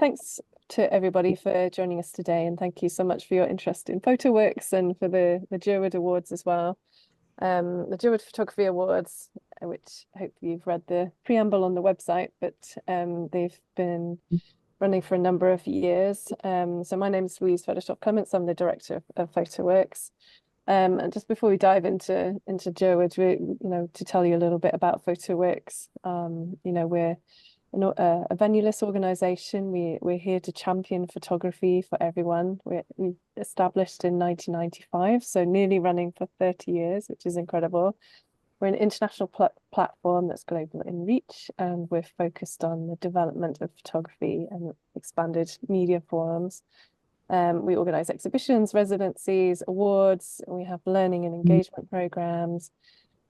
Thanks to everybody for joining us today, and thank you so much for your interest in Photoworks and for the Jerwood Awards as well. The Jerwood Photography Awards, which hopefully you've read the preamble on the website, but they've been running for a number of years. So my name is Louise Fedotov-Clements. I'm the director of Photoworks. And just before we dive into Jerwood, to tell you a little bit about Photoworks, we're a venue-less organisation. We're here to champion photography for everyone. We established in 1995, so nearly running for 30 years, which is incredible. We're an international platform that's global in reach, and we're focused on the development of photography and expanded media forums. We organise exhibitions, residencies, awards. We have learning and engagement programmes.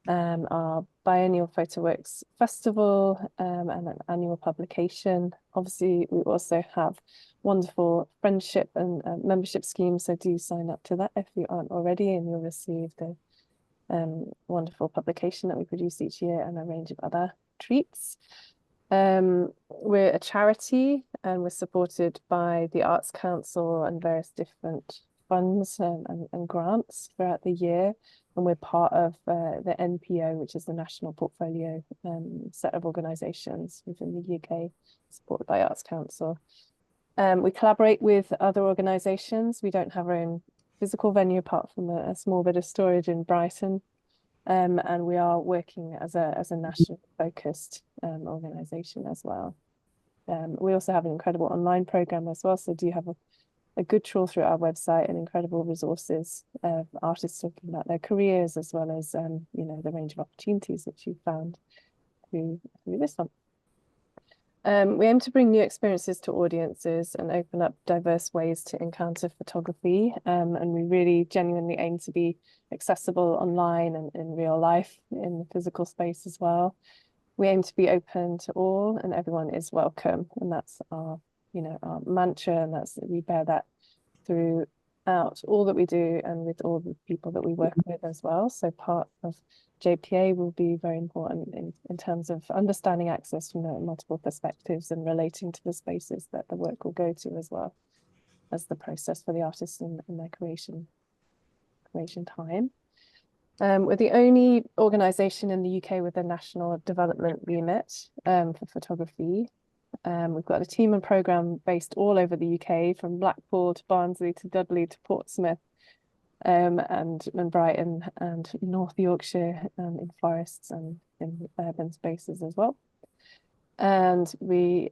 Our biennial Photoworks Festival and an annual publication. Obviously, we also have wonderful friendship and membership schemes, so do sign up to that if you aren't already, and you'll receive the wonderful publication that we produce each year and a range of other treats. We're a charity and we're supported by the Arts Council and various different funds and grants throughout the year. And we're part of the NPO, which is the National Portfolio set of organisations within the UK, supported by Arts Council. We collaborate with other organisations. We don't have our own physical venue apart from a small bit of storage in Brighton. And we are working as a national focused organisation as well. We also have an incredible online programme as well, so do have a good trawl through our website and incredible resources of artists talking about their careers, as well as the range of opportunities which you've found through this one. We aim to bring new experiences to audiences and open up diverse ways to encounter photography, and we really genuinely aim to be accessible online and in real life in the physical space as well. We aim to be open to all, and everyone is welcome, and that's our our mantra, and we bear that throughout all that we do and with all the people that we work with as well. So part of JPA will be very important in terms of understanding access from multiple perspectives and relating to the spaces that the work will go to, as well as the process for the artists and their creation time. We're the only organisation in the UK with a national development remit for photography. We've got a team and programme based all over the UK, from Blackpool to Barnsley to Dudley to Portsmouth, and Brighton and North Yorkshire, in forests and in urban spaces as well. And we,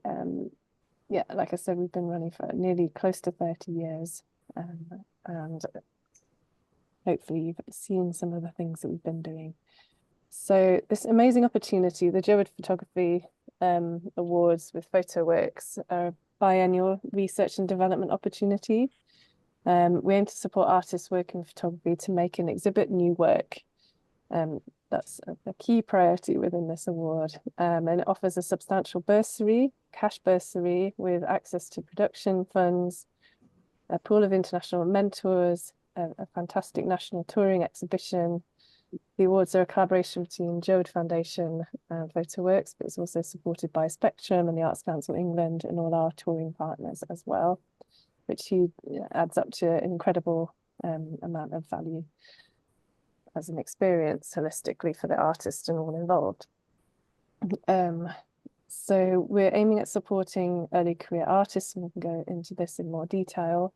like I said, we've been running for nearly close to 30 years, and hopefully you've seen some of the things that we've been doing. So this amazing opportunity, the Jerwood Photography Awards with Photoworks, are a biennial research and development opportunity. We aim to support artists working in photography to make and exhibit new work. That's a key priority within this award, and it offers a substantial bursary, cash bursary, with access to production funds, a pool of international mentors, a fantastic national touring exhibition. The awards are a collaboration between Jerwood Foundation and Photoworks, but it's also supported by Spectrum and the Arts Council England and all our touring partners as well, which adds up to an incredible amount of value as an experience holistically for the artist and all involved. So we're aiming at supporting early career artists, and we can go into this in more detail,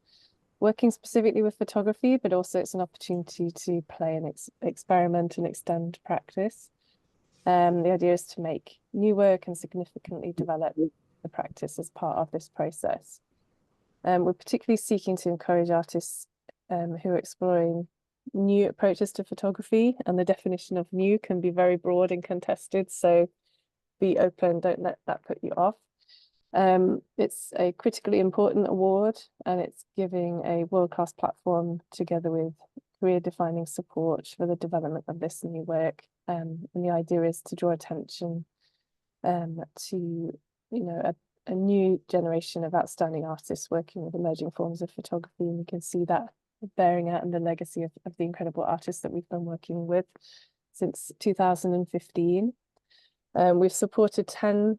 working specifically with photography, but also it's an opportunity to play and experiment and extend practice. The idea is to make new work and significantly develop the practice as part of this process. We're particularly seeking to encourage artists who are exploring new approaches to photography, and the definition of new can be very broad and contested, so be open, don't let that put you off. It's a critically important award, and it's giving a world-class platform together with career-defining support for the development of this new work. And the idea is to draw attention to a new generation of outstanding artists working with emerging forms of photography, and you can see that bearing out in the legacy of the incredible artists that we've been working with since 2015. We've supported 10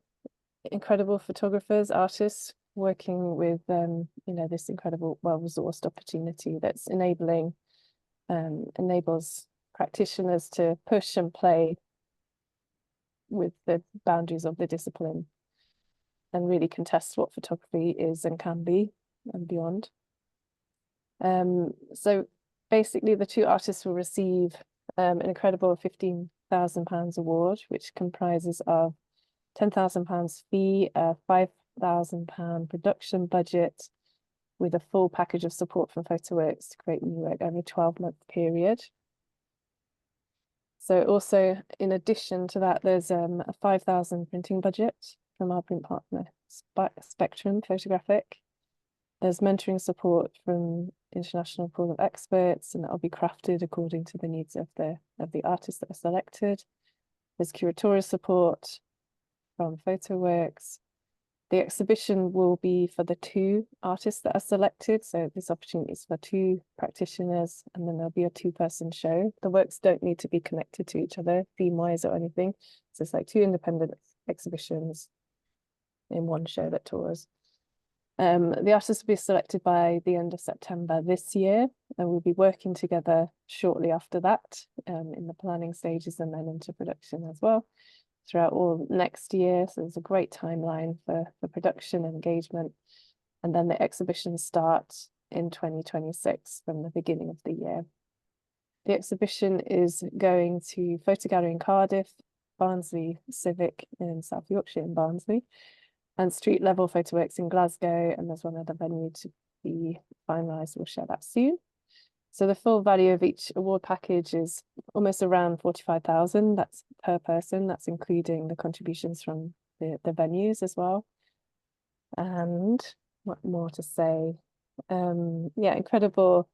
incredible photographers, artists working with you know, this incredible, well-resourced opportunity that's enables practitioners to push and play with the boundaries of the discipline and really contest what photography is and can be and beyond. So basically the two artists will receive an incredible £15,000 award, which comprises of £10,000 fee, a £5,000 production budget, with a full package of support from Photoworks to create new work over a 12-month period. So also, in addition to that, there's a £5,000 printing budget from our print partner, Spectrum Photographic. There's mentoring support from international pool of experts, and that'll be crafted according to the needs of the artists that are selected. There's curatorial support from Photoworks. The exhibition will be for the two artists that are selected. So this opportunity is for two practitioners, and then there'll be a two-person show. The works don't need to be connected to each other, theme-wise or anything. So it's like two independent exhibitions in one show that tours. The artists will be selected by the end of September this year, and we'll be working together shortly after that in the planning stages and then into production as well throughout all next year. So there's a great timeline for production and engagement. And then the exhibition starts in 2026 from the beginning of the year. The exhibition is going to Photo Gallery in Cardiff, Barnsley Civic in South Yorkshire in Barnsley, and Street Level Photoworks in Glasgow, and there's one other venue to be finalised. We'll share that soon. So the full value of each award package is almost around 45,000. That's per person. That's including the contributions from the venues as well. And what more to say? Yeah, incredible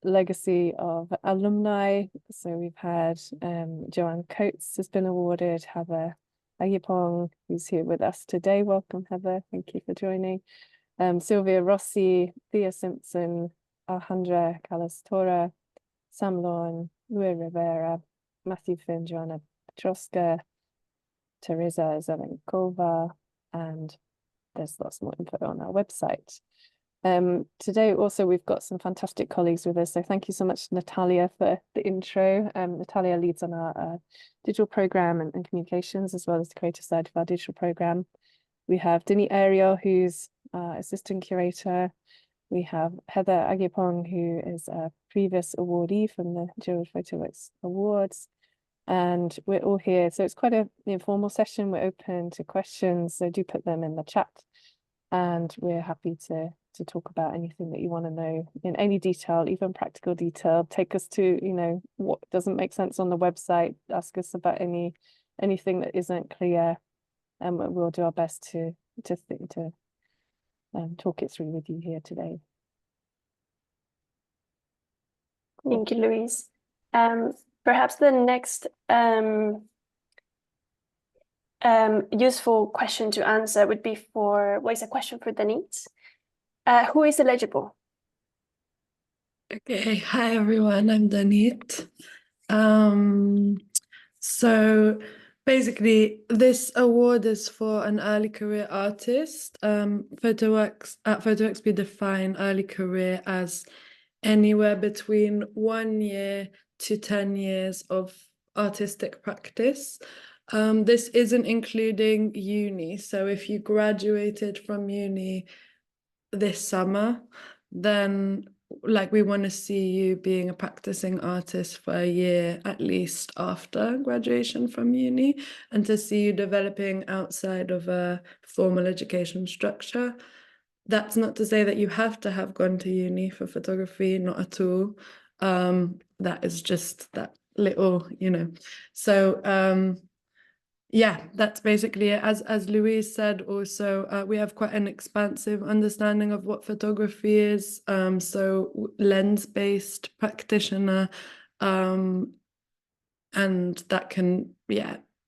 legacy of alumni. So we've had Joanne Coates has been awarded, Heather Agyepong, who's here with us today. Welcome, Heather. Thank you for joining. Sylvia Rossi, Thea Simpson, Alejandra Calastora, Sam Lawn, Louis Rivera, Matthew Finn, Joanna Petroska, Teresa Zelenkova, and there's lots more info on our website. Today also we've got some fantastic colleagues with us, so thank you so much, Natalia, for the intro. Natalia leads on our digital program and communications, as well as the creative side of our digital program. We have Danit Ariel, who's our assistant curator. We have Heather Agyepong, who is a previous awardee from the Jerwood Photoworks Awards. And we're all here. So it's quite an informal session. We're open to questions, so do put them in the chat. And we're happy to talk about anything that you want to know in any detail, even practical detail. Take us to, you know, what doesn't make sense on the website. Ask us about anything that isn't clear. And we'll do our best to talk it through with you here today. Cool. Thank you, Louise. Perhaps the next useful question to answer would be is a question for Danit. Who is eligible? Okay, hi everyone, I'm Danit. So basically this award is for an early career artist. Photoworks we define early career as anywhere between 1 year to 10 years of artistic practice. This isn't including uni, so if you graduated from uni this summer, then we want to see you being a practicing artist for a year at least after graduation from uni, and to see you developing outside of a formal education structure. That's not to say that you have to have gone to uni for photography, not at all. That is just that little, you know. So yeah, that's basically it. As Louise said, also, we have quite an expansive understanding of what photography is. So lens-based practitioner, and that can,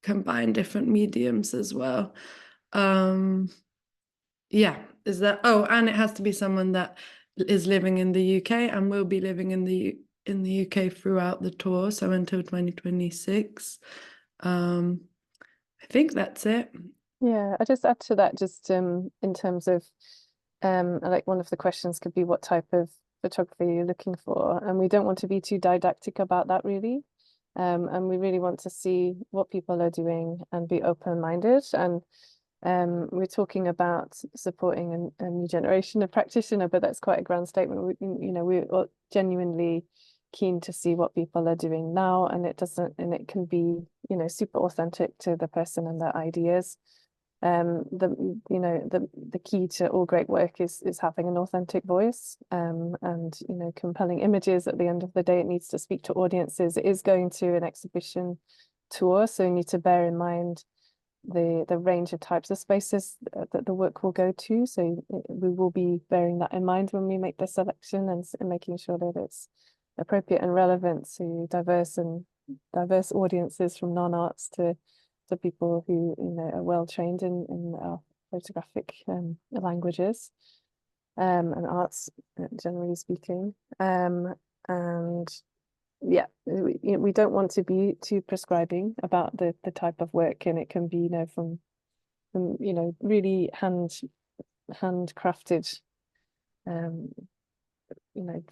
combine different mediums as well. Yeah, and it has to be someone that is living in the UK and will be living in the UK throughout the tour, so until 2026. I think that's it. Yeah, I just add to that just in terms of like one of the questions could be what type of photography you're looking for, and we don't want to be too didactic about that really. And we really want to see what people are doing and be open-minded. And we're talking about supporting a new generation of practitioner, but that's quite a grand statement. We're genuinely keen to see what people are doing now, and it can be, super authentic to the person and their ideas. The key to all great work is having an authentic voice, and compelling images. At the end of the day, it needs to speak to audiences. It is going to an exhibition tour, so you need to bear in mind the range of types of spaces that the work will go to. So we will be bearing that in mind when we make the selection, and making sure that it's appropriate and relevant to diverse audiences, from non-arts to people who are well trained in our photographic languages and arts, generally speaking. And yeah, we don't want to be too prescribing about the type of work, and it can be from really handcrafted,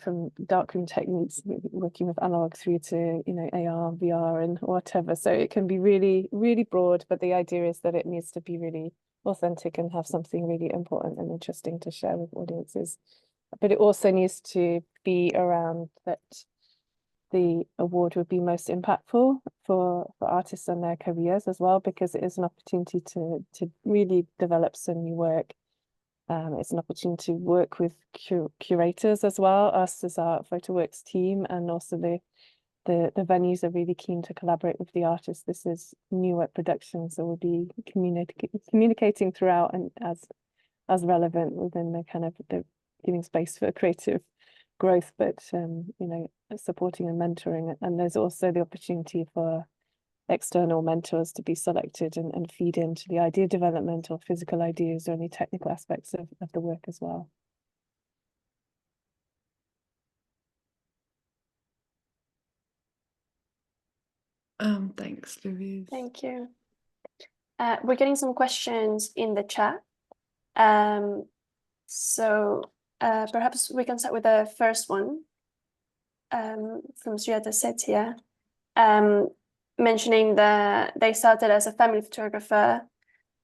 from darkroom techniques, working with analog, through to AR, VR, and whatever. So it can be really, really broad, but the idea is that it needs to be really authentic and have something really important and interesting to share with audiences. But it also needs to be around that the award would be most impactful for artists and their careers as well, because it is an opportunity to really develop some new work. It's an opportunity to work with curators as well, us as our Photoworks team, and also the venues are really keen to collaborate with the artists. This is new work production, so we'll be communicating throughout, and as relevant within the kind of the giving space for creative growth, but supporting and mentoring. And there's also the opportunity for external mentors to be selected and feed into the idea development or physical ideas or any technical aspects of the work as well. Thanks, Louise. Thank you. We're getting some questions in the chat. So perhaps we can start with the first one from Sriata Setia, mentioning that they started as a family photographer,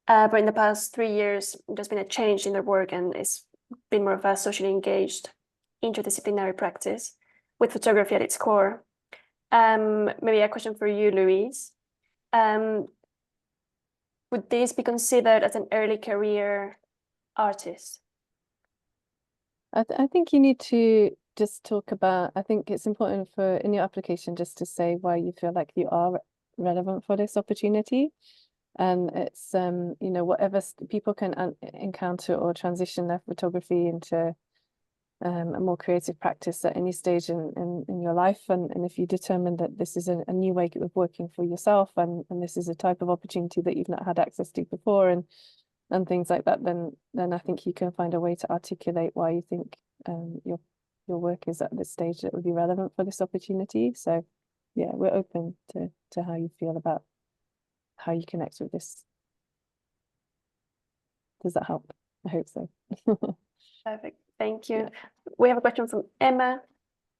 but in the past 3 years, there's been a change in their work, and it's been more of a socially engaged, interdisciplinary practice with photography at its core. Maybe a question for you, Louise. Would this be considered as an early career artist? I think you need to just talk about, I think it's important for in your application just to say why you feel like you are relevant for this opportunity. And it's whatever people can encounter or transition their photography into a more creative practice at any stage in your life. And if you determine that this is a new way of working for yourself, and this is a type of opportunity that you've not had access to before, and things like that, then I think you can find a way to articulate why you think your work is at this stage that would be relevant for this opportunity. So yeah, we're open to how you feel about how you connect with this. Does that help? I hope so. Perfect, thank you. Yeah. We have a question from Emma,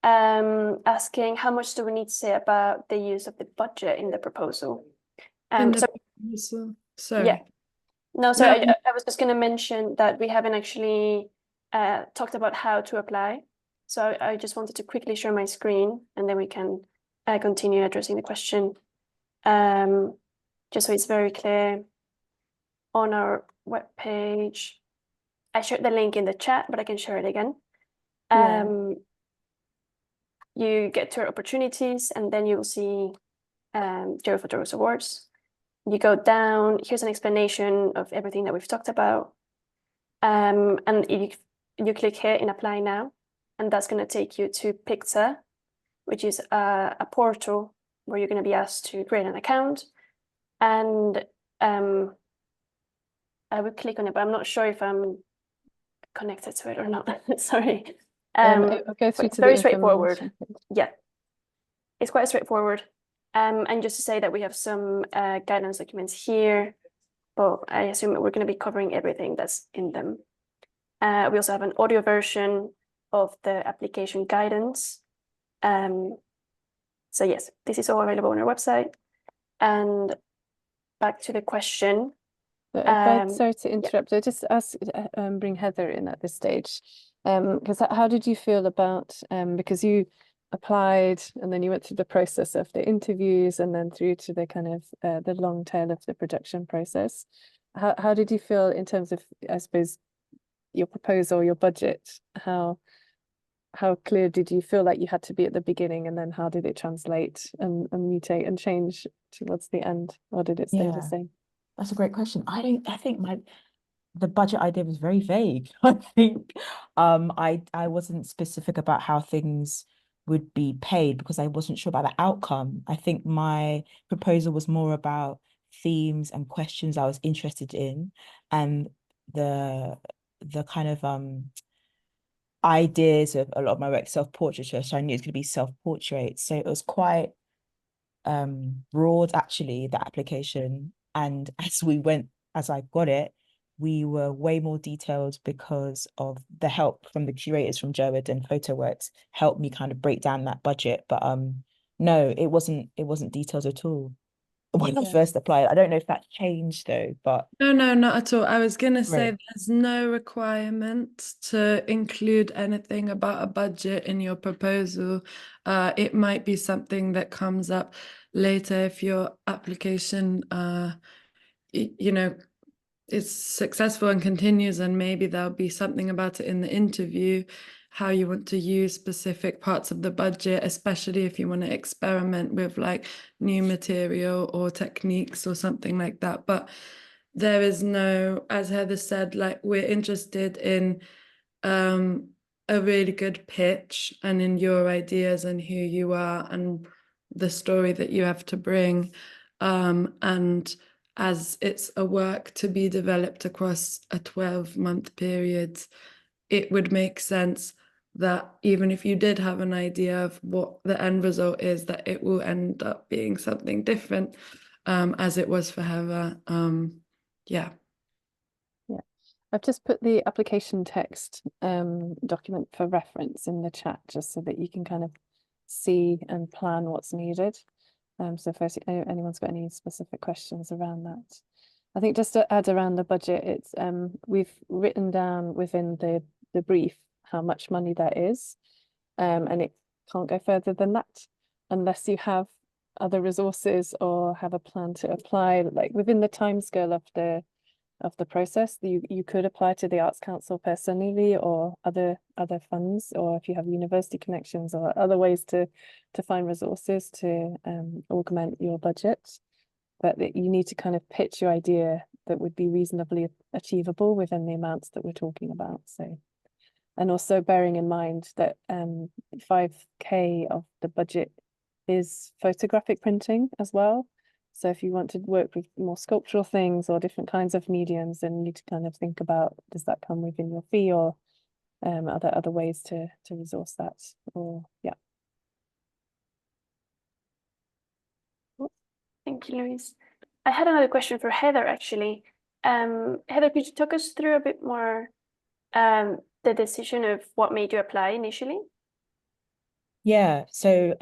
asking how much do we need to say about the use of the budget in the proposal? Sorry. Yeah. No, sorry, No. I was just going to mention that we haven't actually talked about how to apply. So I just wanted to quickly share my screen, and then we can continue addressing the question. Just so it's very clear, on our webpage, I shared the link in the chat, but I can share it again. You get to our opportunities, and then you'll see Jerwood Photoworks Awards. You go down, here's an explanation of everything that we've talked about. And if you click here in Apply Now, and that's going to take you to Picta, which is a portal where you're going to be asked to create an account. And I would click on it, but I'm not sure if I'm connected to it or not. Sorry. It'll go through to very the straightforward. Yeah, it's quite straightforward. And just to say that we have some guidance documents here but I assume we're going to be covering everything that's in them. We also have an audio version of the application guidance. So yes, this is all available on our website. And back to the question. Sorry to interrupt. I just ask, bring Heather in at this stage, because how did you feel about because you applied and then you went through the process of the interviews and then through to the kind of the long tail of the production process. How did you feel in terms of, I suppose, your proposal, your budget? How clear did you feel like you had to be at the beginning, and then how did it translate and mutate and change towards the end, or did it stay the same? That's a great question. I think the budget I did was very vague. I think I wasn't specific about how things would be paid because I wasn't sure about the outcome. I think my proposal was more about themes and questions I was interested in, and the kind of ideas of a lot of my work, self-portraiture. So I knew it was going to be self-portrait. So it was quite broad, actually, the application. And as I got it, we were way more detailed because of the help from the curators from Jerwood and Photoworks helped me kind of break down that budget. But no, it wasn't detailed at all when I first applied. I don't know if that changed though, but No, not at all. I was gonna say Right. there's no requirement to include anything about a budget in your proposal. It might be something that comes up later if your application, you know, is successful and continues, and maybe there'll be something about it in the interview, how you want to use specific parts of the budget, especially if you want to experiment with like new material or techniques or something like that. But there is no, as Heather said, like we're interested in a really good pitch and in your ideas and who you are and the story that you have to bring. And as it's a work to be developed across a 12-month period, it would make sense that even if you did have an idea of what the end result is, that it will end up being something different, as it was for Heather. Yeah. I've just put the application text document for reference in the chat, just so that you can kind of see and plan what's needed. So if anyone's got any specific questions around that. I think just to add around the budget, it's we've written down within the brief how much money that is, and it can't go further than that unless you have other resources or have a plan to apply, like within the timescale of the process. You could apply to the Arts Council personally, or other funds, or if you have university connections or other ways to find resources to augment your budget. But you need to kind of pitch your idea that would be reasonably achievable within the amounts that we're talking about. So, and also bearing in mind that 5K of the budget is photographic printing as well. So if you want to work with more sculptural things or different kinds of mediums, then you need to kind of think about, does that come within your fee, or other ways to resource that? Or Thank you, Louise. I had another question for Heather, actually. Heather, could you talk us through a bit more the decision of what made you apply initially? Yeah, so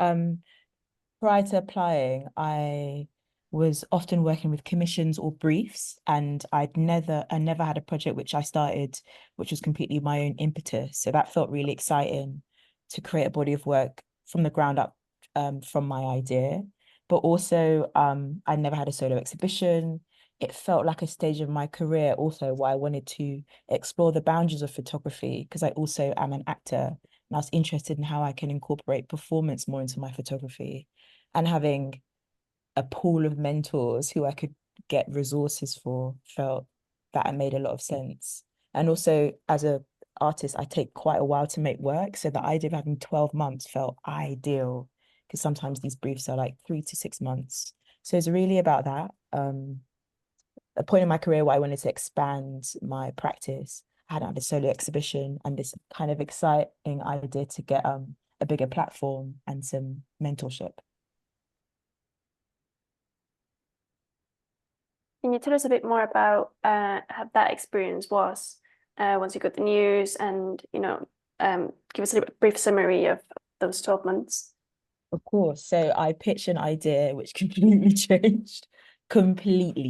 prior to applying, I was often working with commissions or briefs, and I never had a project which I started, which was completely my own impetus. So that felt really exciting, to create a body of work from the ground up, from my idea. But also, I never had a solo exhibition. It felt like a stage of my career also where I wanted to explore the boundaries of photography, because I also am an actor, and I was interested in how I can incorporate performance more into my photography. And having a pool of mentors who I could get resources for felt that it made a lot of sense. And also, as an artist, I take quite a while to make work. So the idea of having 12 months felt ideal, because sometimes these briefs are like 3 to 6 months. So it's really about that. A point in my career where I wanted to expand my practice. I had a solo exhibition and this kind of exciting idea to get a bigger platform and some mentorship. can you tell us a bit more about how that experience was once you got the news, and give us a brief summary of those 12 months? Of course. So I pitched an idea which completely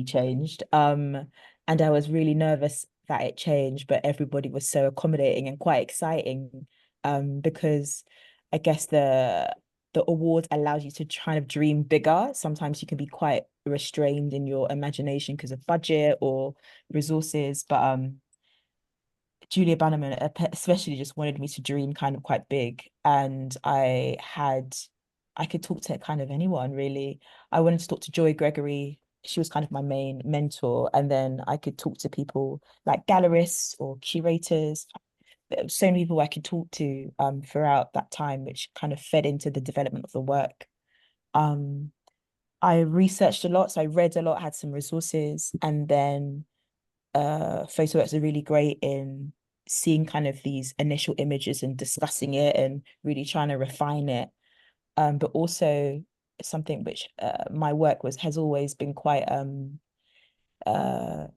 changed. And I was really nervous that it changed, but everybody was so accommodating and quite exciting. Because I guess the award allows you to kind of dream bigger. Sometimes you can be quite restrained in your imagination because of budget or resources. But Julia Bannerman especially just wanted me to dream kind of quite big. And I could talk to kind of anyone really. I wanted to talk to Joy Gregory. She was kind of my main mentor. And then I could talk to people like gallerists or curators. There were so many people I could talk to throughout that time, which kind of fed into the development of the work. I researched a lot, so I read a lot, had some resources, and then Photoworks are really great in seeing kind of these initial images and discussing it and really trying to refine it. But also something which my work has always been quite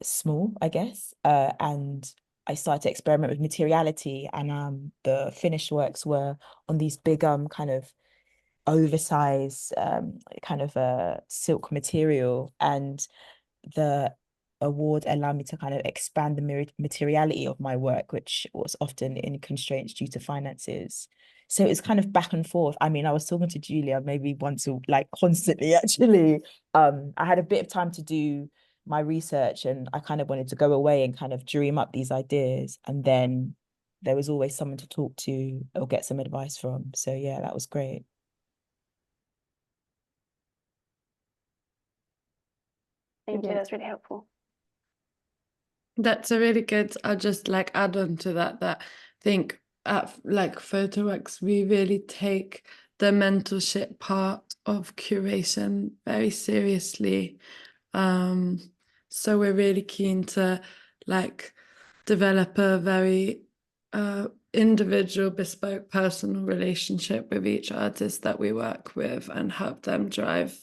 small, I guess. And I started to experiment with materiality, and the finished works were on these big kind of oversized kind of silk material, and the award allowed me to kind of expand the materiality of my work, which was often in constraints due to finances. So it's kind of back and forth. I mean, I was talking to Julia maybe once, like constantly, actually. I had a bit of time to do my research, and I kind of wanted to go away and kind of dream up these ideas. And then there was always someone to talk to or get some advice from. So yeah, that was great. Thank you, that's really helpful. That's a really good, I'll just like add on to that I think at like Photoworks, we really take the mentorship part of curation very seriously. So we're really keen to like develop a very individual, bespoke, personal relationship with each artist that we work with and help them drive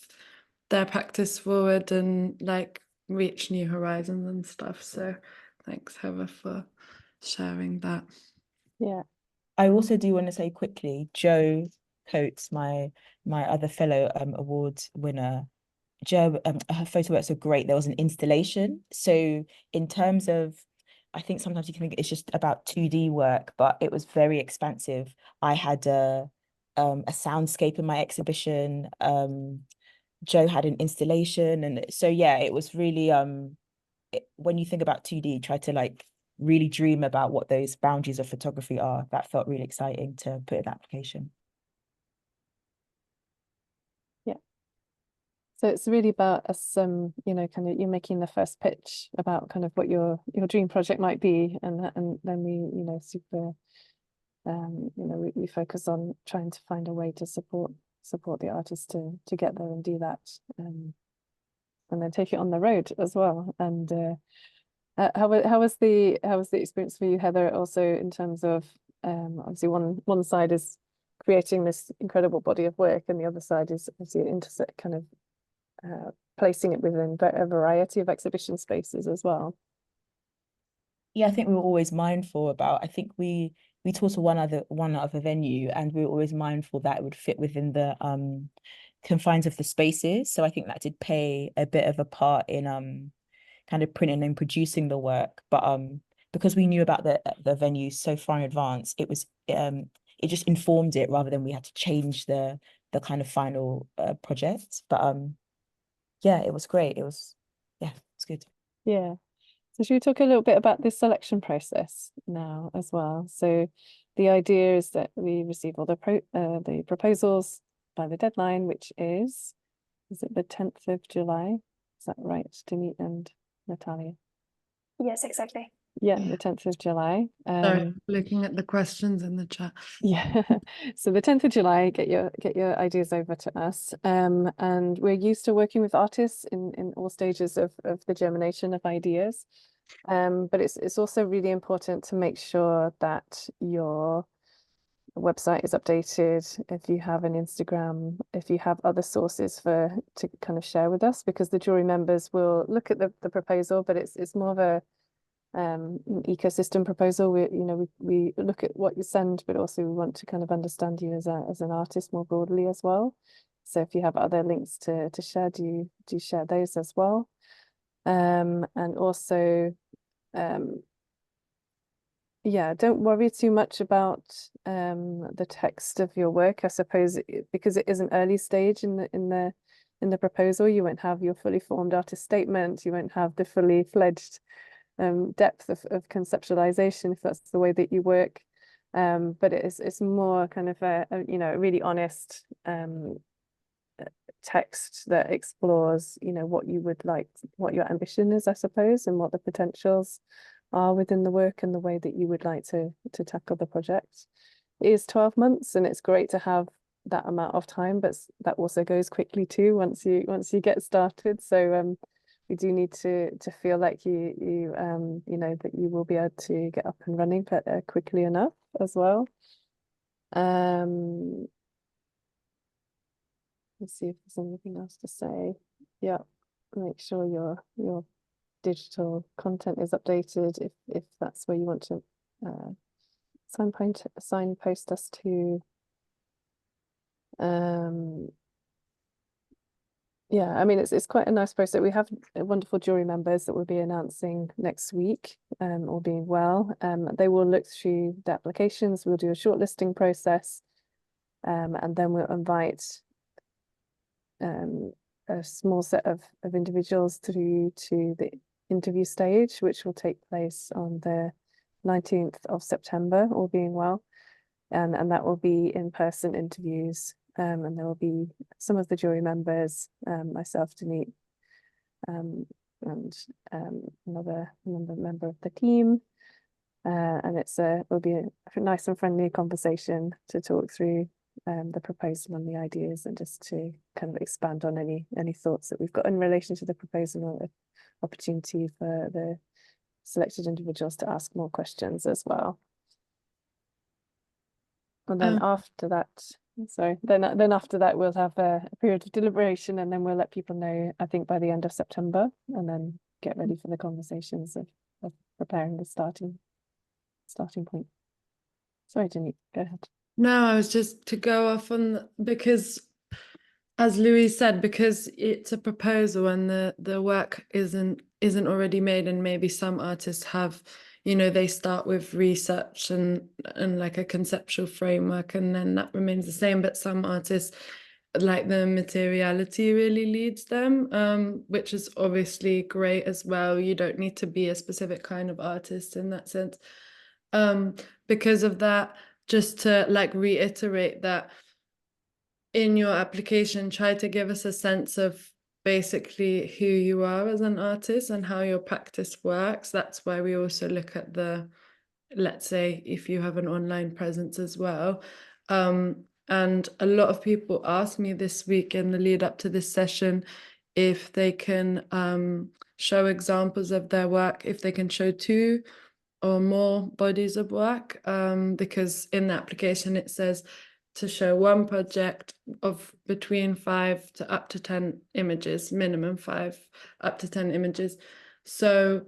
their practice forward and like reach new horizons and stuff. So thanks, Heather, for sharing that. Yeah. I also do want to say quickly, Jo Coates, my other fellow award winner, Jo, her photo works are great. There was an installation. So in terms of, I think sometimes you can think it's just about 2D work, but it was very expansive. I had a soundscape in my exhibition. Jo had an installation, and so yeah, it was really when you think about 2D, try to like really dream about what those boundaries of photography are. That felt really exciting to put in the application. Yeah. So it's really about us, kind of you're making the first pitch about kind of what your dream project might be, and then we, we focus on trying to find a way to support the artist to get there and do that, and then take it on the road as well. And how was the experience for you, Heather? Also in terms of obviously one side is creating this incredible body of work, and the other side is obviously intersect kind of placing it within a variety of exhibition spaces as well. Yeah, I think we were always mindful about, I think we taught to one other venue, and we were always mindful that it would fit within the confines of the spaces. So I think that did play a bit of a part in kind of printing and producing the work. But because we knew about the venue so far in advance, it was it just informed it rather than we had to change the kind of final project. But yeah, it was great. It's good. Yeah. So should we talk a little bit about the selection process now as well? So the idea is that we receive all the proposals by the deadline, which is it the 10th of July? Is that right, Danit and Natalia? Yes, exactly. Yeah, the 10th of July. Sorry, looking at the questions in the chat. Yeah, so the 10th of July, get your ideas over to us. And we're used to working with artists in all stages of the germination of ideas. But it's also really important to make sure that your website is updated, if you have an Instagram, if you have other sources to kind of share with us, because the jury members will look at the proposal, but it's more of a an ecosystem proposal. We look at what you send, but also we want to kind of understand you as an artist more broadly as well. So if you have other links to share, do share those as well. And also, yeah, don't worry too much about the text of your work, I suppose, because it is an early stage in the proposal. You won't have your fully formed artist statement, you won't have the fully fledged depth of conceptualization, if that's the way that you work. But it's more kind of a really honest text that explores, what you would like, what your ambition is, I suppose, and what the potentials are within the work and the way that you would like to tackle the project. It is 12 months, and it's great to have that amount of time, but that also goes quickly too once you get started. So we do need to feel like you know that you will be able to get up and running quickly enough as well. Let's see if there's anything else to say. Yeah, make sure your digital content is updated if that's where you want to signpost us to. Yeah, I mean, it's quite a nice process. We have wonderful jury members that we'll be announcing next week, all being well. They will look through the applications, we'll do a shortlisting process, and then we'll invite a small set of individuals through to the interview stage, which will take place on the 19th of September, all being well. And that will be in-person interviews, and there will be some of the jury members, myself, Danit, and another member of the team. And will be a nice and friendly conversation to talk through the proposal and the ideas, and just to kind of expand on any thoughts that we've got in relation to the proposal, or opportunity for the selected individuals to ask more questions as well. And then after that, then after that we'll have a period of deliberation, and then we'll let people know, I think, by the end of September, and then get ready for the conversations of preparing the starting point. Sorry, Danit, go ahead. No, I was just to go off on because, as Louise said, because it's a proposal and the work isn't already made, and maybe some artists have, they start with research and like a conceptual framework, and then that remains the same. But some artists, like, the materiality really leads them, which is obviously great as well. You don't need to be a specific kind of artist in that sense. Because of that, just to reiterate that in your application, try to give us a sense of basically who you are as an artist and how your practice works. That's why we also look at let's say, if you have an online presence as well. And a lot of people asked me this week in the lead up to this session if they can show examples of their work, if they can show 2 or more bodies of work, because in the application it says to show 1 project of between 5 to up to 10 images, minimum 5 up to 10 images. So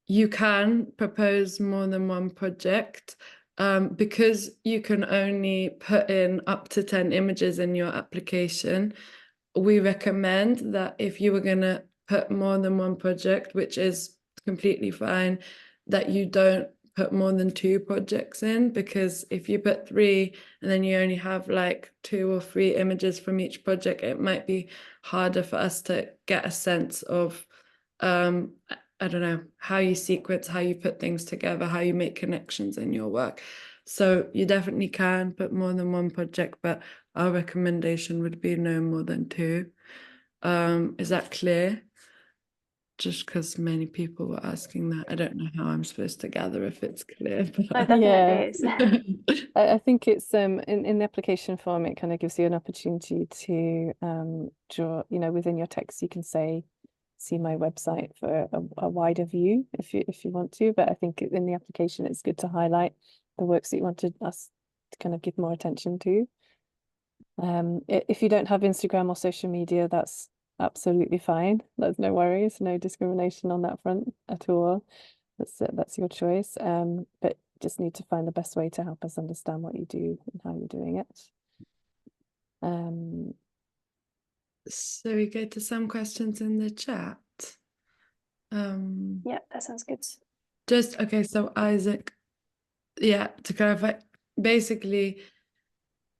you can propose more than 1 project, because you can only put in up to 10 images in your application. We recommend that if you were going to put more than 1 project, which is completely fine, that you don't put more than 2 projects in, because if you put 3 and then you only have 2 or 3 images from each project, it might be harder for us to get a sense of I don't know, how you sequence, how you put things together, how you make connections in your work. So you definitely can put more than 1 project, but our recommendation would be no more than 2. Is that clear? Just because many people were asking that. I don't know how I'm supposed to gather if it's clear. No, definitely Yeah. is. I think it's in the application form, it kind of gives you an opportunity to draw, within your text you can say, see my website for a wider view if you want to, but I think in the application it's good to highlight the works that you wanted us kind of give more attention to. If you don't have Instagram or social media, that's absolutely fine. There's no worries, no discrimination on that front at all. That's your choice. But just need to find the best way to help us understand what you do and how you're doing it. So we go to some questions in the chat. Yeah, that sounds good. Okay, so Isaac, yeah, to clarify, basically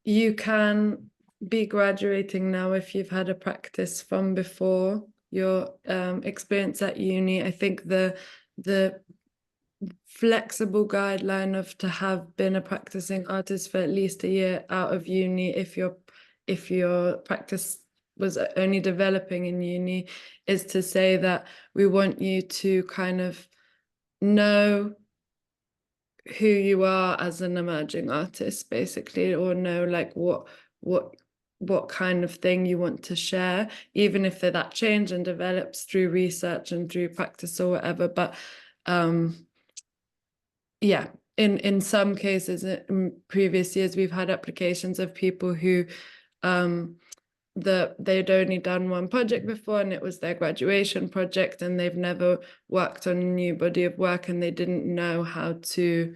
you can be graduating now if you've had a practice from before your experience at uni. I think the flexible guideline of to have been a practicing artist for at least a year out of uni, if your practice was only developing in uni, is to say that we want you to kind of know who you are as an emerging artist, basically, or know like what kind of thing you want to share, even if that change and develops through research and through practice or whatever. But yeah, in some cases in previous years, we've had applications of people who they'd only done one project before and it was their graduation project, and they've never worked on a new body of work and they didn't know how to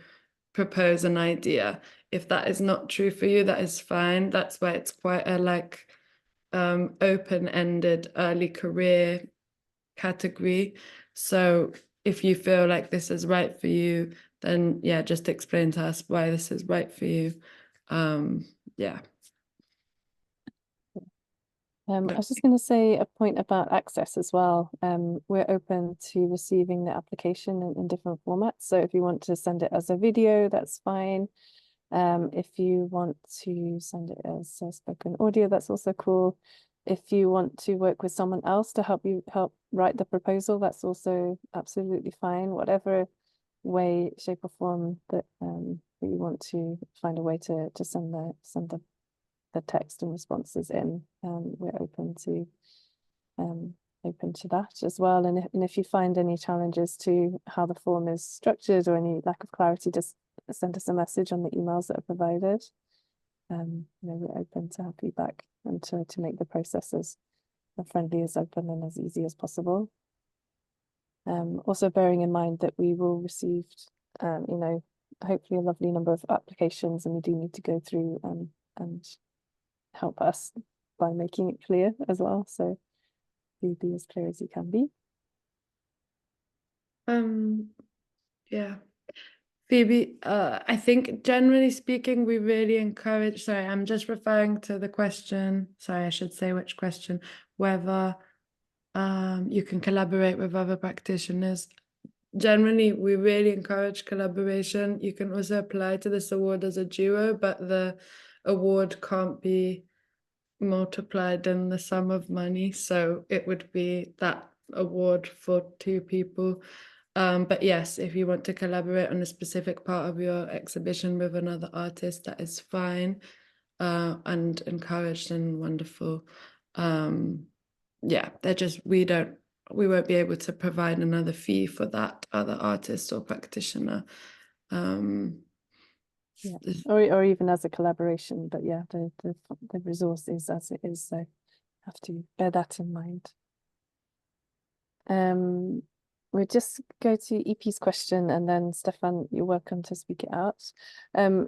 propose an idea. If that is not true for you, that is fine. That's why it's quite a like open-ended early career category. So if you feel like this is right for you, then yeah, just explain to us why this is right for you. Yeah. I was just going to say a point about access as well. We're open to receiving the application in different formats. So if you want to send it as a video, that's fine. If you want to send it as a spoken audio, that's also cool. If you want to work with someone else to help write the proposal, that's also absolutely fine. Whatever way, shape, or form that you want to find a way to send the text and responses in, we're open to that as well. And if you find any challenges to how the form is structured or any lack of clarity, just send us a message on the emails that are provided. We're open to have feedback and to make the process as friendly, as open, and as easy as possible. Also bearing in mind that we will receive hopefully a lovely number of applications, and we do need to go through and help us by making it clear as well. So be as clear as you can be. Yeah. Phoebe, I think generally speaking, we really encourage, sorry, I'm just referring to the question, sorry, I should say which question, whether you can collaborate with other practitioners. Generally, we really encourage collaboration. You can also apply to this award as a duo, but the award can't be multiplied in the sum of money. So it would be that award for 2 people. But yes, if you want to collaborate on a specific part of your exhibition with another artist, that is fine, and encouraged and wonderful. Yeah, we won't be able to provide another fee for that other artist or practitioner. Yeah, or even as a collaboration, but yeah, the resource is as it is, so have to bear that in mind. We'll just go to EP's question, and then Stefan, you're welcome to speak it out.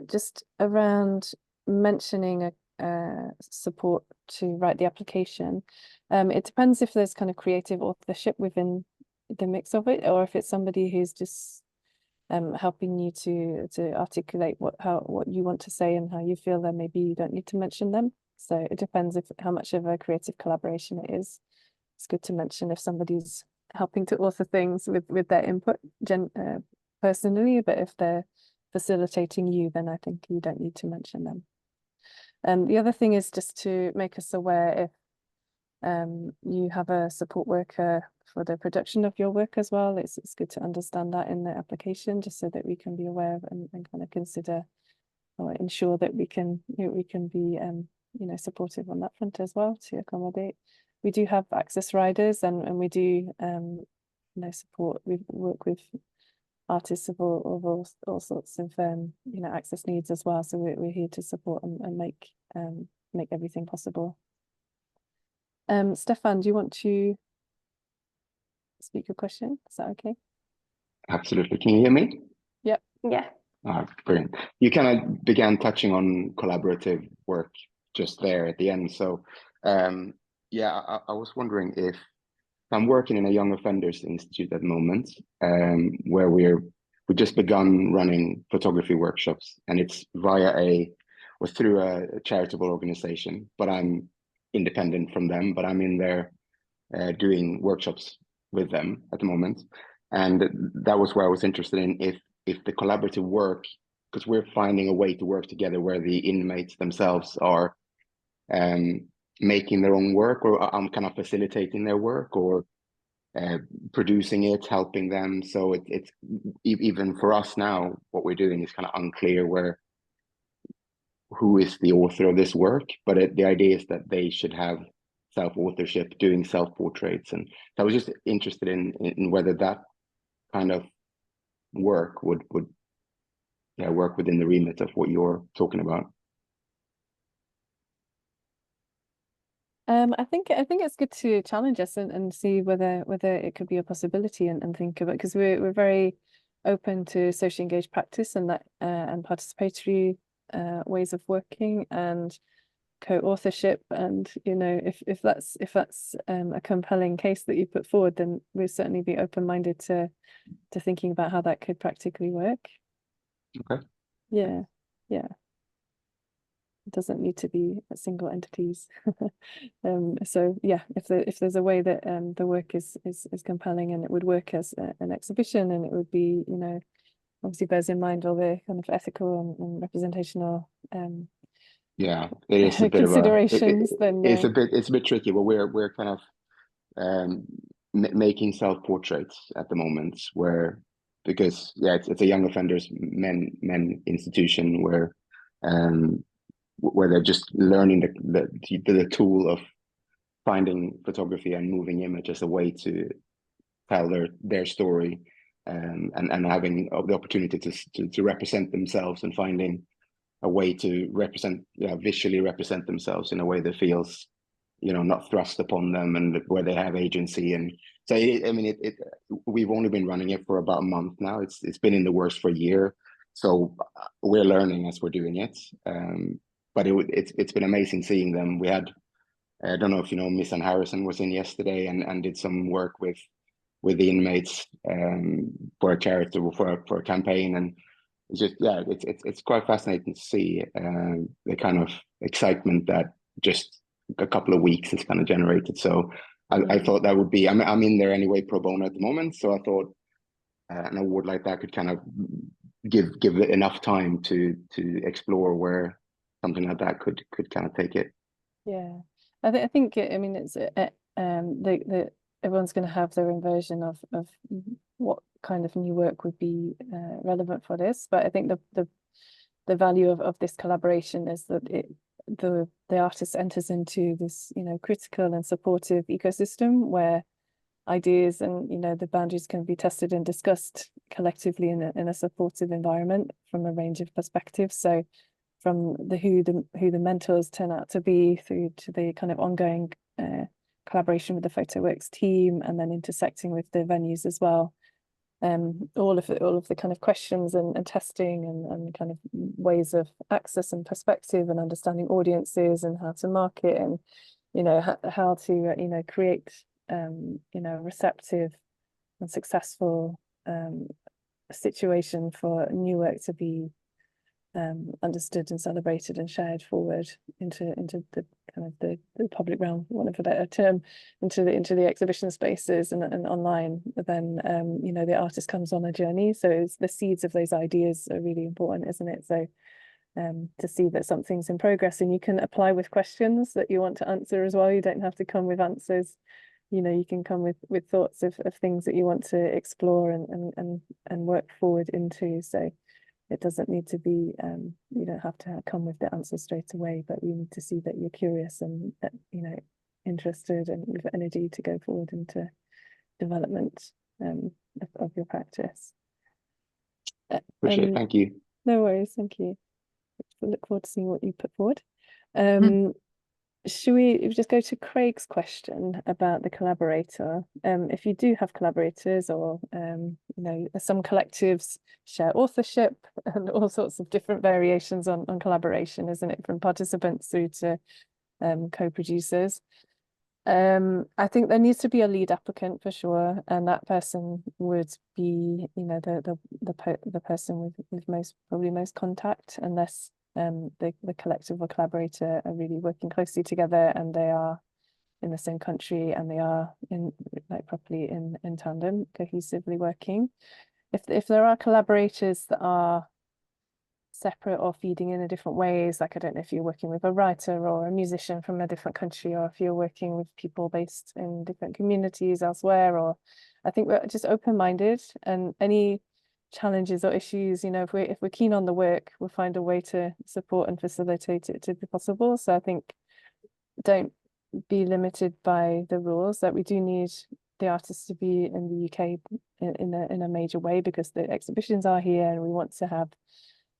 Just around mentioning a support to write the application. It depends if there's kind of creative authorship within the mix of it, or if it's somebody who's just helping you to articulate what you want to say and how you feel, then maybe you don't need to mention them. So it depends how much of a creative collaboration it is. It's good to mention if somebody's helping to author things with their input personally, but if they're facilitating you, then I think you don't need to mention them. The other thing is just to make us aware if you have a support worker for the production of your work as well. It's good to understand that in the application, just so that we can be aware of and kind of consider or ensure that we can be supportive on that front as well to accommodate. We do have access riders, and we do support. We work with artists of all sorts of access needs as well. So we're here to support and make everything possible. Stefan, do you want to speak your question? Is that okay? Absolutely. Can you hear me? Yep. Yeah. Brilliant. You kind of began touching on collaborative work just there at the end. So yeah, I was wondering if I'm working in a young offenders institute at the moment, where we've just begun running photography workshops, and it's through a charitable organization, but I'm independent from them, but I'm in there doing workshops with them at the moment. And that was where I was interested in if the collaborative work, because we're finding a way to work together where the inmates themselves are making their own work, or I'm kind of facilitating their work, or producing it, helping them. So it's even for us now, what we're doing is kind of unclear who is the author of this work, but the idea is that they should have self-authorship, doing self-portraits. And so I was just interested in whether that kind of work would work within the remit of what you're talking about. I think it's good to challenge us and see whether it could be a possibility and think about, because we're very open to socially engaged practice and that and participatory ways of working and co-authorship, and if that's a compelling case that you put forward, then we'll certainly be open-minded to thinking about how that could practically work. Okay. Yeah. It doesn't need to be single entities. So yeah, if there's a way that the work is compelling and it would work as an exhibition, and it would be, obviously bears in mind all the kind of ethical and representational yeah, it is a bit considerations, then it's a bit tricky, but we're kind of making self-portraits at the moment, because it's a young offenders men institution where they're just learning the tool of finding photography and moving image as a way to tell their story, and having the opportunity to represent themselves, and finding a way to visually represent themselves in a way that feels not thrust upon them, and where they have agency. And so we've only been running it for about a month now. It's been in the works for a year, so we're learning as we're doing it. But it's been amazing seeing them. We had, I don't know if Miss Ann Harrison was in yesterday and did some work with the inmates for a charity, for a campaign, and it's just it's quite fascinating to see the kind of excitement that just a couple of weeks has kind of generated. So I thought that would be, I'm in there anyway pro bono at the moment, so I thought an award like that could kind of give it enough time to explore where something like that could kind of take it. Yeah, I think it's everyone's going to have their own version of what kind of new work would be relevant for this, but I think the value of this collaboration is that the artist enters into this critical and supportive ecosystem where ideas and the boundaries can be tested and discussed collectively in a supportive environment from a range of perspectives. So from who the mentors turn out to be, through to the kind of ongoing collaboration with the Photoworks team, and then intersecting with the venues as well. All of the kind of questions and testing and kind of ways of access and perspective and understanding audiences and how to market, and how to create receptive and successful situation for new work to be understood and celebrated and shared forward into the kind of the public realm, one of a better term, into the exhibition spaces and online. Then the artist comes on a journey, so it's the seeds of those ideas are really important, isn't it? So to see that something's in progress, and you can apply with questions that you want to answer as well. You don't have to come with answers. You can come with thoughts of things that you want to explore and work forward into. So it doesn't need to be, you don't have to come with the answer straight away, but you need to see that you're curious and interested and with energy to go forward into development of your practice. Appreciate it. Thank you. No worries, thank you. I look forward to seeing what you put forward. Should we just go to Craig's question about the collaborator? If you do have collaborators, or some collectives share authorship and all sorts of different variations on collaboration, isn't it, from participants through to co-producers. I think there needs to be a lead applicant for sure, and that person would be, the person with probably most contact, unless the collective or collaborator are really working closely together and they are in the same country and they are properly in tandem, cohesively working. If there are collaborators that are separate or feeding in different ways, like I don't know if you're working with a writer or a musician from a different country, or if you're working with people based in different communities elsewhere, or I think we're just open-minded, and any challenges or issues, if we're keen on the work, we'll find a way to support and facilitate it to be possible. So I think don't be limited by the rules, that we do need the artists to be in the UK in a major way, because the exhibitions are here and we want to have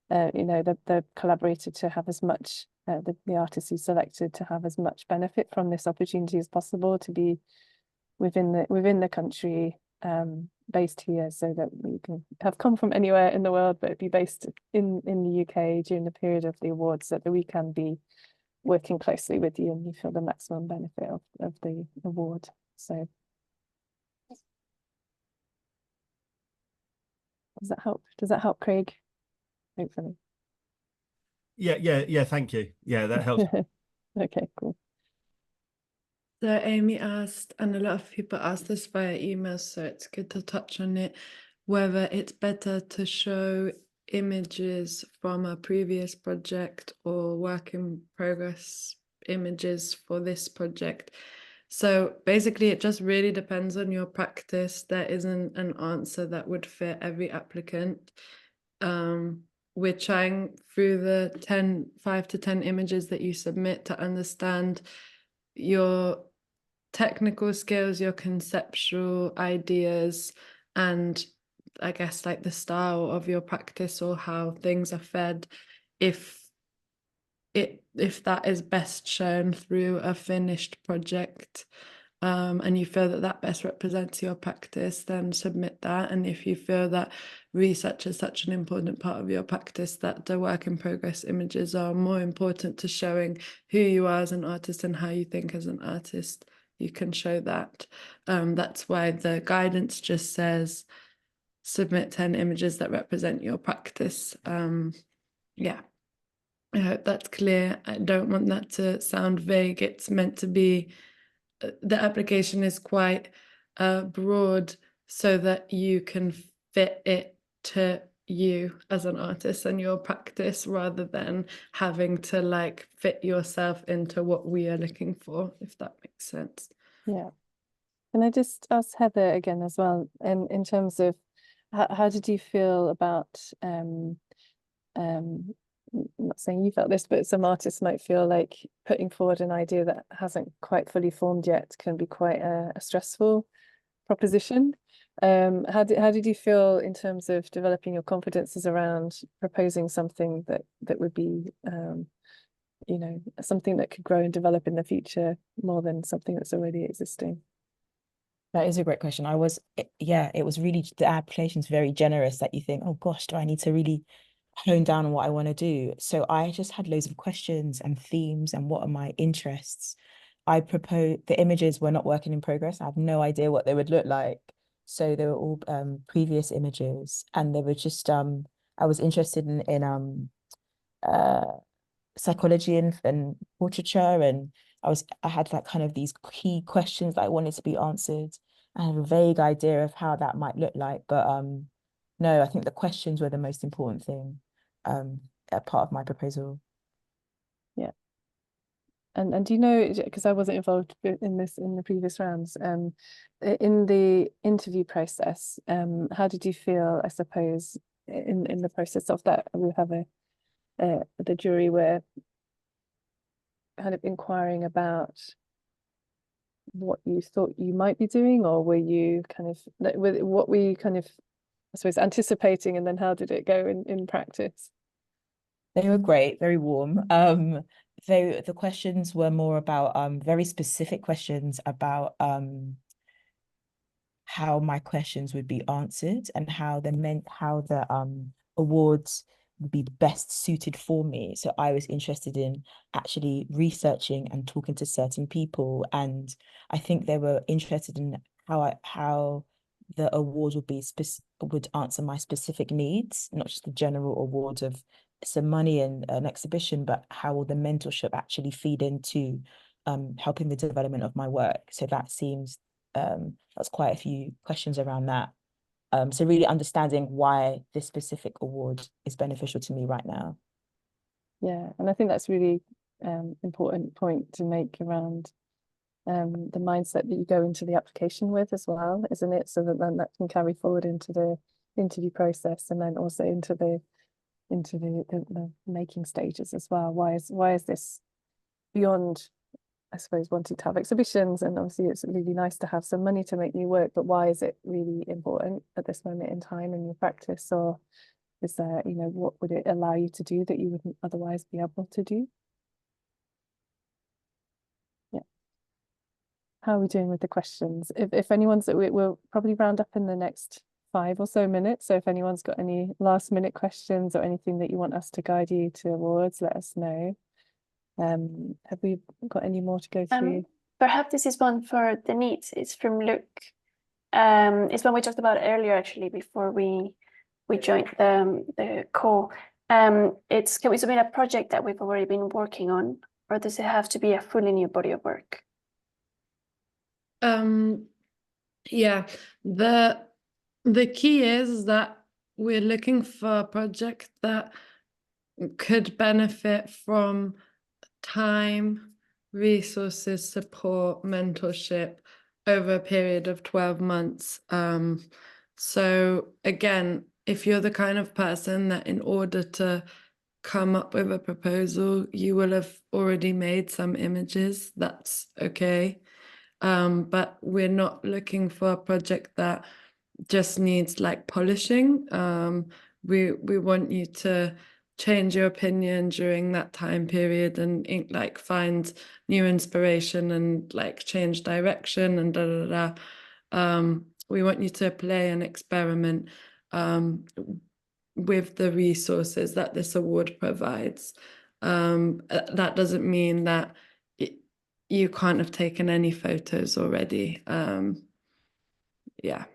the collaborator to have as much, the artist who's selected to have as much benefit from this opportunity as possible, to be within the country, based here, so that we can have come from anywhere in the world but be based in the UK during the period of the awards, so that we can be working closely with you and you feel the maximum benefit of the award. So does that help, Craig? Hopefully. Yeah, thank you. Yeah, that helps. Okay, cool. So Amy asked, and a lot of people asked this via email, so it's good to touch on it, whether it's better to show images from a previous project or work in progress images for this project. So basically it just really depends on your practice. There isn't an answer that would fit every applicant. We're trying through the 5 to 10 images that you submit to understand your technical skills, your conceptual ideas, and I guess like the style of your practice, or how things are fed, if that is best shown through a finished project, and you feel that best represents your practice, then submit that. And if you feel that research is such an important part of your practice, that the work in progress images are more important to showing who you are as an artist and how you think as an artist, you can show that. That's why the guidance just says submit 10 images that represent your practice. Yeah, I hope that's clear. I don't want that to sound vague. It's meant to be, the application is quite broad, so that you can fit it to you as an artist and your practice, rather than having to like fit yourself into what we are looking for, if that makes sense. Yeah. Can I just ask Heather again as well, in terms of how did you feel about I'm not saying you felt this, but some artists might feel like putting forward an idea that hasn't quite fully formed yet can be quite a stressful proposition. How did you feel in terms of developing your confidences around proposing something that would be something that could grow and develop in the future, more than something that's already existing? That is a great question. It was really, the application's very generous, that you think, oh gosh, do I need to really hone down on what I want to do? So I just had loads of questions and themes and what are my interests. I proposed, the images were not working in progress. I have no idea what they would look like. So they were all previous images, and they were just I was interested in psychology and portraiture, and I had like kind of these key questions that I wanted to be answered. I had a vague idea of how that might look like, but no, I think the questions were the most important thing, a part of my proposal. Yeah. And do you know, because I wasn't involved in this in the previous rounds, in the interview process, how did you feel, I suppose, in the process of that? We have the jury were kind of inquiring about what you thought you might be doing, or were you kind of, what were you kind of I suppose, anticipating, and then how did it go in practice? They were great, very warm. The questions were more about very specific questions about how my questions would be answered and how the awards would be best suited for me. So I was interested in actually researching and talking to certain people, and I think they were interested in how the awards would answer my specific needs, not just the general awards of some money and an exhibition, but how will the mentorship actually feed into helping the development of my work. So that seems that's quite a few questions around that. So really understanding why this specific award is beneficial to me right now. Yeah, and I think that's really important point to make around the mindset that you go into the application with as well, isn't it? So that then that can carry forward into the interview process, and then also into the making stages as well. Why is this beyond, I suppose, wanting to have exhibitions, and obviously it's really nice to have some money to make new work, but why is it really important at this moment in time in your practice? Or is there, what would it allow you to do that you wouldn't otherwise be able to do? Yeah. How are we doing with the questions? If anyone's, we'll probably round up in the next 5 or so minutes. So if anyone's got any last minute questions or anything that you want us to guide you to awards, let us know. Have we got any more to go through? Perhaps this is one for Danit. It's from Luke. It's one we talked about earlier, actually, before we joined the call. It's, can we submit a project that we've already been working on, or does it have to be a fully new body of work? Yeah, the key is that we're looking for a project that could benefit from time, resources, support, mentorship over a period of 12 months. So again, if you're the kind of person that in order to come up with a proposal, you will have already made some images, that's okay. But we're not looking for a project that just needs like polishing. We want you to change your opinion during that time period and like find new inspiration and like change direction and we want you to play and experiment with the resources that this award provides. That doesn't mean that you can't have taken any photos already. Yeah.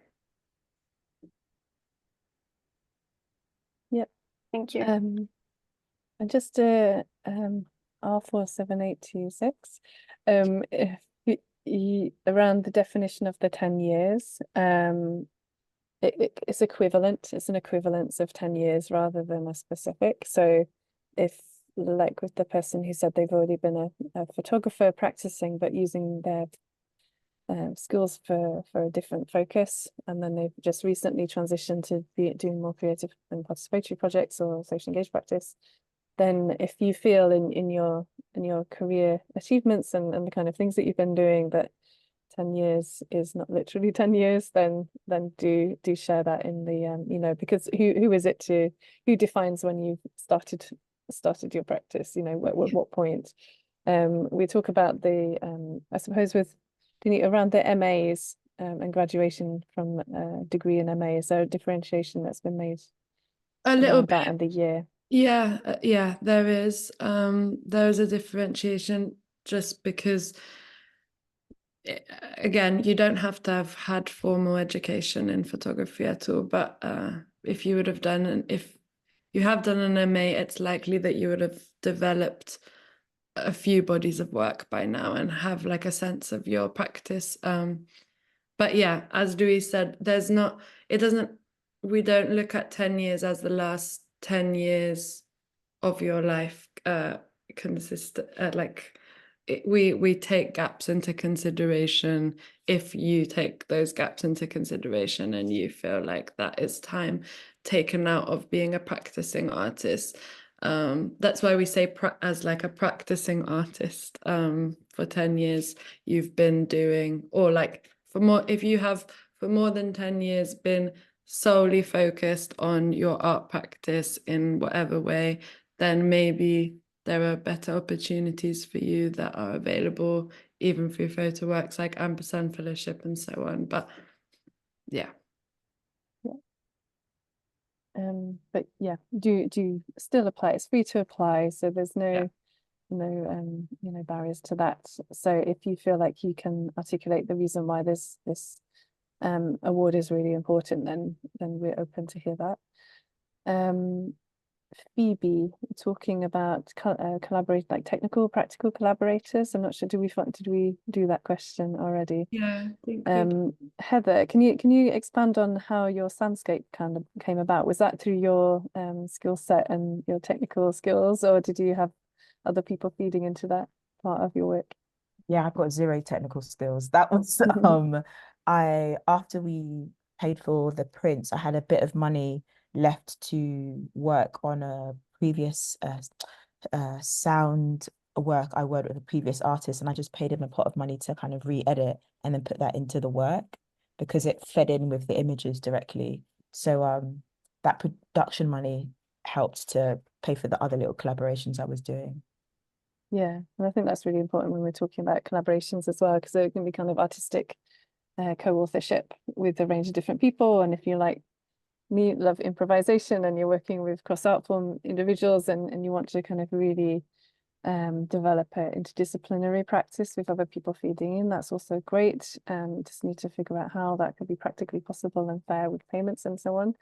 Yep. Thank you. And just R47826, around the definition of the 10 years, it's equivalent. It's an equivalence of 10 years rather than a specific. So if, like with the person who said they've already been a photographer practicing, but using their skills for a different focus, and then they've just recently transitioned to doing more creative and participatory projects or social engaged practice, then if you feel in your career achievements and the kind of things that you've been doing that 10 years is not literally 10 years, then do share that in the because who is it who defines when you've started your practice, what point. We talk about the I suppose with around the MAs and graduation from degree in MA. Is there a differentiation that's been made A little bit. that and the year? Yeah, there is. There is a differentiation just because, again, you don't have to have had formal education in photography at all, but if you would have done, if you have done an MA, it's likely that you would have developed a few bodies of work by now and have like a sense of your practice. But yeah, as Louise said, we don't look at 10 years as the last 10 years of your life we take gaps into consideration. If you take those gaps into consideration and you feel like that is time taken out of being a practicing artist, that's why we say as like a practicing artist for 10 years you've been doing, or like if you have for more than 10 years been solely focused on your art practice in whatever way, then maybe there are better opportunities for you that are available even through Photoworks, like Ampersand Fellowship and so on. But yeah. But yeah, do still apply. It's free to apply, so there's no barriers to that. So if you feel like you can articulate the reason why this award is really important, then we're open to hear that. Phoebe, talking about collaborate, like technical, practical collaborators. I'm not sure. Did we do that question already? Yeah, I think Heather, can you expand on how your Sandscape kind of came about? Was that through your skill set and your technical skills, or did you have other people feeding into that part of your work? Yeah, I've got zero technical skills. That was after we paid for the prints, I had a bit of money left to work on a previous sound work I worked with a previous artist, and I just paid him a pot of money to kind of re-edit and then put that into the work because it fed in with the images directly. So that production money helped to pay for the other little collaborations I was doing. Yeah, and I think that's really important when we're talking about collaborations as well, because it can be kind of artistic co-authorship with a range of different people. And if you love improvisation and you're working with cross-art form individuals and you want to kind of really develop an interdisciplinary practice with other people feeding in, that's also great. Just need to figure out how that could be practically possible and fair with payments and so on.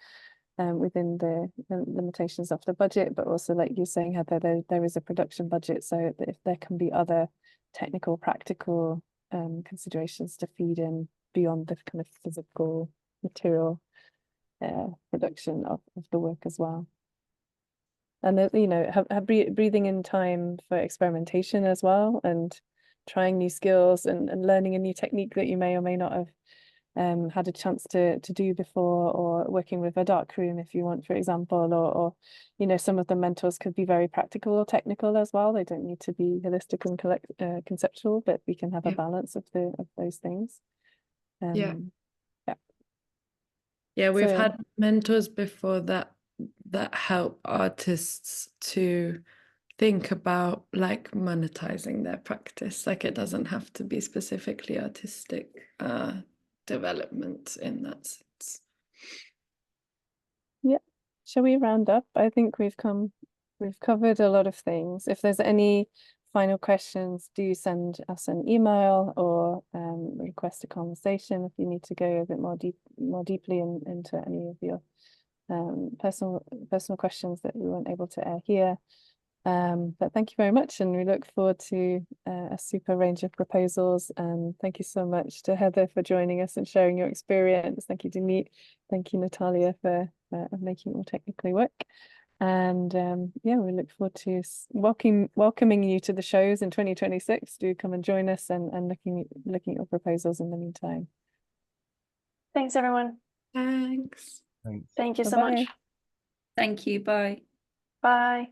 Within the limitations of the budget, but also, like you're saying, Heather, there is a production budget, so that if there can be other technical, practical considerations to feed in beyond the kind of physical material production of the work as well. And have breathing in time for experimentation as well, and trying new skills and learning a new technique that you may or may not have had a chance to do before, or working with a darkroom if you want, for example, or some of the mentors could be very practical or technical as well. They don't need to be holistic and conceptual, but we can have a balance of those things. We've So, had mentors before that help artists to think about like monetizing their practice. Like it doesn't have to be specifically artistic development in that sense. Yeah, shall we round up? I think we've covered a lot of things. If there's any final questions, do send us an email or request a conversation if you need to go a bit more deeply into any of your personal questions that we weren't able to air here. But thank you very much, and we look forward to a super range of proposals. And thank you so much to Heather for joining us and sharing your experience. Thank you, Danit. Thank you, Natalia, for making it more technically work. And we look forward to welcoming you to the shows in 2026. Do come and join us and looking at your proposals in the meantime. Thanks, everyone. Thanks. Thank you so much. Thank you. Bye. Bye.